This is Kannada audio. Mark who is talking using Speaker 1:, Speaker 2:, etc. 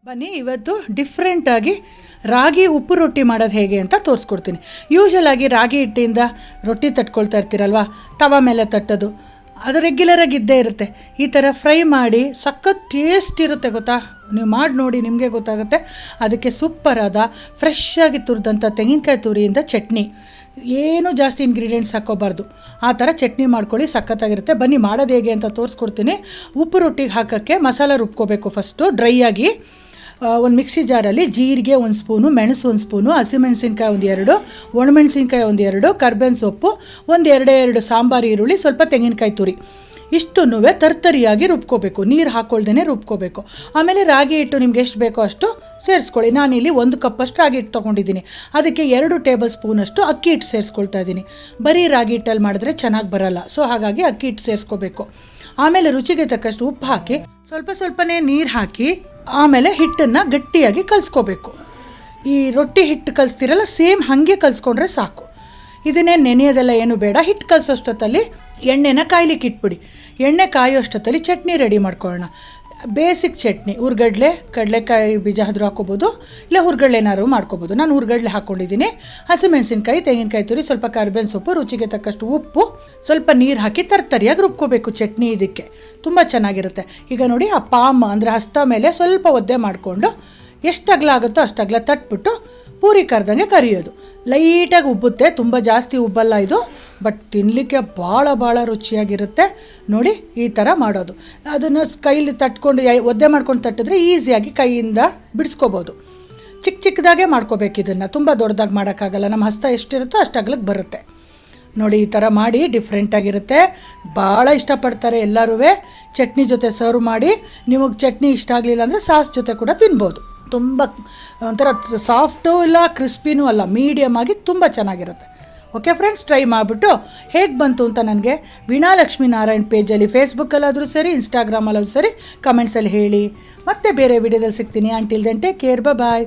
Speaker 1: ಬನ್ನಿ ಇವತ್ತು ಡಿಫ್ರೆಂಟಾಗಿ ರಾಗಿ ಉಪ್ಪು ರೊಟ್ಟಿ ಮಾಡೋದು ಹೇಗೆ ಅಂತ ತೋರಿಸ್ಕೊಡ್ತೀನಿ. ಯೂಶಲಾಗಿ ರಾಗಿ ಹಿಟ್ಟಿಂದ ರೊಟ್ಟಿ ತಟ್ಕೊಳ್ತಾ ಇರ್ತೀರಲ್ವ, ತವ ಮೇಲೆ ತಟ್ಟೋದು ಅದು ರೆಗ್ಯುಲರಾಗಿ ಇದ್ದೇ ಇರುತ್ತೆ. ಈ ಥರ ಫ್ರೈ ಮಾಡಿ ಸಖತ್ ಟೇಸ್ಟ್ ಇರುತ್ತೆ ಗೊತ್ತಾ. ನೀವು ಮಾಡಿ ನೋಡಿ ನಿಮಗೆ ಗೊತ್ತಾಗುತ್ತೆ. ಅದಕ್ಕೆ ಸೂಪರಾದ ಫ್ರೆಶ್ಶಾಗಿ ತುರಿದಂಥ ತೆಂಗಿನಕಾಯಿ ತುರಿಯಿಂದ ಚಟ್ನಿ, ಏನೂ ಜಾಸ್ತಿ ಇಂಗ್ರೀಡಿಯೆಂಟ್ಸ್ ಹಾಕ್ಕೋಬಾರ್ದು, ಆ ಥರ ಚಟ್ನಿ ಮಾಡ್ಕೊಳ್ಳಿ, ಸಖತ್ತಾಗಿರುತ್ತೆ. ಬನ್ನಿ ಮಾಡೋದು ಹೇಗೆ ಅಂತ ತೋರಿಸ್ಕೊಡ್ತೀನಿ. ಉಪ್ಪು ರೊಟ್ಟಿಗೆ ಹಾಕೋಕ್ಕೆ ಮಸಾಲ ರುಬ್ಕೋಬೇಕು. ಫಸ್ಟು ಡ್ರೈ ಆಗಿ ಒಂದು ಮಿಕ್ಸಿ ಜಾರಲ್ಲಿ ಜೀರಿಗೆ 1 ಸ್ಪೂನು, ಮೆಣಸು 1 ಸ್ಪೂನು, ಹಸಿಮೆಣಸಿನ್ಕಾಯಿ 1-2, ಒಣಮೆಣಸಿನ್ಕಾಯಿ 1-2, ಕರ್ಬೇವಿನ ಸೊಪ್ಪು 1-2 ಸಾಂಬಾರು ಈರುಳ್ಳಿ, ಸ್ವಲ್ಪ ತೆಂಗಿನಕಾಯಿ ತುರಿ, ಇಷ್ಟನ್ನೂ ತರ್ತರಿಯಾಗಿ ರುಬ್ಕೋಬೇಕು. ನೀರು ಹಾಕ್ಕೊಳ್ದೇ ರುಬ್ಕೋಬೇಕು. ಆಮೇಲೆ ರಾಗಿ ಹಿಟ್ಟು ನಿಮ್ಗೆ ಎಷ್ಟು ಬೇಕೋ ಅಷ್ಟು ಸೇರಿಸ್ಕೊಳ್ಳಿ. ನಾನಿಲ್ಲಿ 1 ಕಪ್ಪಷ್ಟು ರಾಗಿ ಹಿಟ್ಟು ತೊಗೊಂಡಿದ್ದೀನಿ. ಅದಕ್ಕೆ 2 ಟೇಬಲ್ ಸ್ಪೂನಷ್ಟು ಅಕ್ಕಿ ಹಿಟ್ಟು ಸೇರಿಸ್ಕೊಳ್ತಾ ಇದ್ದೀನಿ. ಬರೀ ರಾಗಿ ಹಿಟ್ಟಲ್ಲಿ ಮಾಡಿದ್ರೆ ಚೆನ್ನಾಗಿ ಬರಲ್ಲ, ಸೊ ಹಾಗಾಗಿ ಅಕ್ಕಿ ಹಿಟ್ಟು ಸೇರಿಸ್ಕೋಬೇಕು. ಆಮೇಲೆ ರುಚಿಗೆ ತಕ್ಕಷ್ಟು ಉಪ್ಪು ಹಾಕಿ ಸ್ವಲ್ಪನೇ ನೀರು ಹಾಕಿ ಆಮೇಲೆ ಹಿಟ್ಟನ್ನು ಗಟ್ಟಿಯಾಗಿ ಕಲಿಸ್ಕೋಬೇಕು. ಈ ರೊಟ್ಟಿ ಹಿಟ್ಟು ಕಲಿಸ್ತೀರಲ್ಲ, ಸೇಮ್ ಹಾಗೆ ಕಲಿಸ್ಕೊಂಡ್ರೆ ಸಾಕು. ಇದನ್ನೇ ನೆನೆಯೋದೆಲ್ಲ ಏನು ಬೇಡ. ಹಿಟ್ಟು ಕಲಿಸೋಷ್ಟೊತ್ತಲ್ಲಿ ಎಣ್ಣೆನ ಕಾಯ್ಲಿಕ್ಕೆ ಇಟ್ಬಿಡಿ. ಎಣ್ಣೆ ಕಾಯೋಷ್ಟೊತ್ತಲ್ಲಿ ಚಟ್ನಿ ರೆಡಿ ಮಾಡ್ಕೊಳ್ಳೋಣ. ಬೇಸಿಕ್ ಚಟ್ನಿ, ಹುರ್ಗಡ್ಲೆ, ಕಡಲೆಕಾಯಿ ಬೀಜ ಆದರೂ ಹಾಕ್ಕೋಬೋದು, ಇಲ್ಲ ಹುರ್ಗಡ್ಲೆ ಏನಾದ್ರು ಮಾಡ್ಕೋಬೋದು. ನಾನು ಹುರ್ಗಡ್ಲೆ ಹಾಕ್ಕೊಂಡಿದ್ದೀನಿ. ಹಸಿಮೆಣಸಿನ್ಕಾಯಿ, ತೆಂಗಿನಕಾಯಿ ತುರಿ, ಸ್ವಲ್ಪ ಕರ್ಬೇವಿನ ಸೊಪ್ಪು, ರುಚಿಗೆ ತಕ್ಕಷ್ಟು ಉಪ್ಪು, ಸ್ವಲ್ಪ ನೀರು ಹಾಕಿ ತರ್ತರಿಯಾಗಿ ರುಬ್ಕೋಬೇಕು ಚಟ್ನಿ. ಇದಕ್ಕೆ ತುಂಬ ಚೆನ್ನಾಗಿರುತ್ತೆ. ಈಗ ನೋಡಿ, ಆ ಪಾಮ್ ಅಂದರೆ ಹಸ್ತ ಮೇಲೆ ಸ್ವಲ್ಪ ಒದ್ದೆ ಮಾಡಿಕೊಂಡು ಎಷ್ಟು ಅಗಲ ಆಗುತ್ತೋ ಅಷ್ಟು ಅಗಲ ತಟ್ಬಿಟ್ಟು ಪೂರಿ ಕರೆದಂಗೆ ಕರಿಯೋದು. ಲೈಟಾಗಿ ಉಬ್ಬುತ್ತೆ, ತುಂಬ ಜಾಸ್ತಿ ಉಬ್ಬಲ್ಲ ಇದು, ಬಟ್ ತಿನ್ನಲಿಕ್ಕೆ ಭಾಳ ರುಚಿಯಾಗಿರುತ್ತೆ. ನೋಡಿ ಈ ಥರ ಮಾಡೋದು. ಅದನ್ನು ಕೈಲಿ ತಟ್ಕೊಂಡು ಒದ್ದೆ ಮಾಡ್ಕೊಂಡು ತಟ್ಟಿದ್ರೆ ಈಸಿಯಾಗಿ ಕೈಯಿಂದ ಬಿಡಿಸ್ಕೋಬೋದು. ಚಿಕ್ಕದಾಗೆ ಮಾಡ್ಕೋಬೇಕು ಇದನ್ನು, ತುಂಬ ದೊಡ್ಡದಾಗಿ ಮಾಡೋಕ್ಕಾಗಲ್ಲ. ನಮ್ಮ ಹಸ್ತ ಎಷ್ಟಿರುತ್ತೋ ಅಷ್ಟು ಅಗಲಕ್ಕೆ ಬರುತ್ತೆ. ನೋಡಿ ಈ ಥರ ಮಾಡಿ, ಡಿಫ್ರೆಂಟಾಗಿರುತ್ತೆ. ಭಾಳ ಇಷ್ಟಪಡ್ತಾರೆ ಎಲ್ಲರೂ. ಚಟ್ನಿ ಜೊತೆ ಸರ್ವ್ ಮಾಡಿ. ನಿಮಗೆ ಚಟ್ನಿ ಇಷ್ಟ ಆಗಲಿಲ್ಲ ಅಂದರೆ ಸಾಸ್ ಜೊತೆ ಕೂಡ ತಿನ್ಬೋದು. ತುಂಬ ಒಂಥರ ಸಾಫ್ಟು ಇಲ್ಲ ಕ್ರಿಸ್ಪಿನೂ ಅಲ್ಲ, ಮೀಡಿಯಮ್ ಆಗಿ ತುಂಬ ಚೆನ್ನಾಗಿರುತ್ತೆ. ಓಕೆ ಫ್ರೆಂಡ್ಸ್, ಟ್ರೈ ಮಾಡಿಬಿಟ್ಟು ಹೇಗೆ ಬಂತು ಅಂತ ನನಗೆ ವೀಣಾ ಲಕ್ಷ್ಮೀ ನಾರಾಯಣ್ ಪೇಜಲ್ಲಿ, ಫೇಸ್ಬುಕ್ಕಲ್ಲಾದರೂ ಸರಿ, ಇನ್ಸ್ಟಾಗ್ರಾಮಲ್ಲಾದರೂ ಸರಿ ಕಮೆಂಟ್ಸಲ್ಲಿ ಹೇಳಿ. ಮತ್ತೆ ಬೇರೆ ವಿಡಿಯೋದಲ್ಲಿ ಸಿಗ್ತೀನಿ. ಅಂಟಿಲ್ ದೆನ್ ಟೇಕ್ ಕೇರ್, ಬಾಯ್.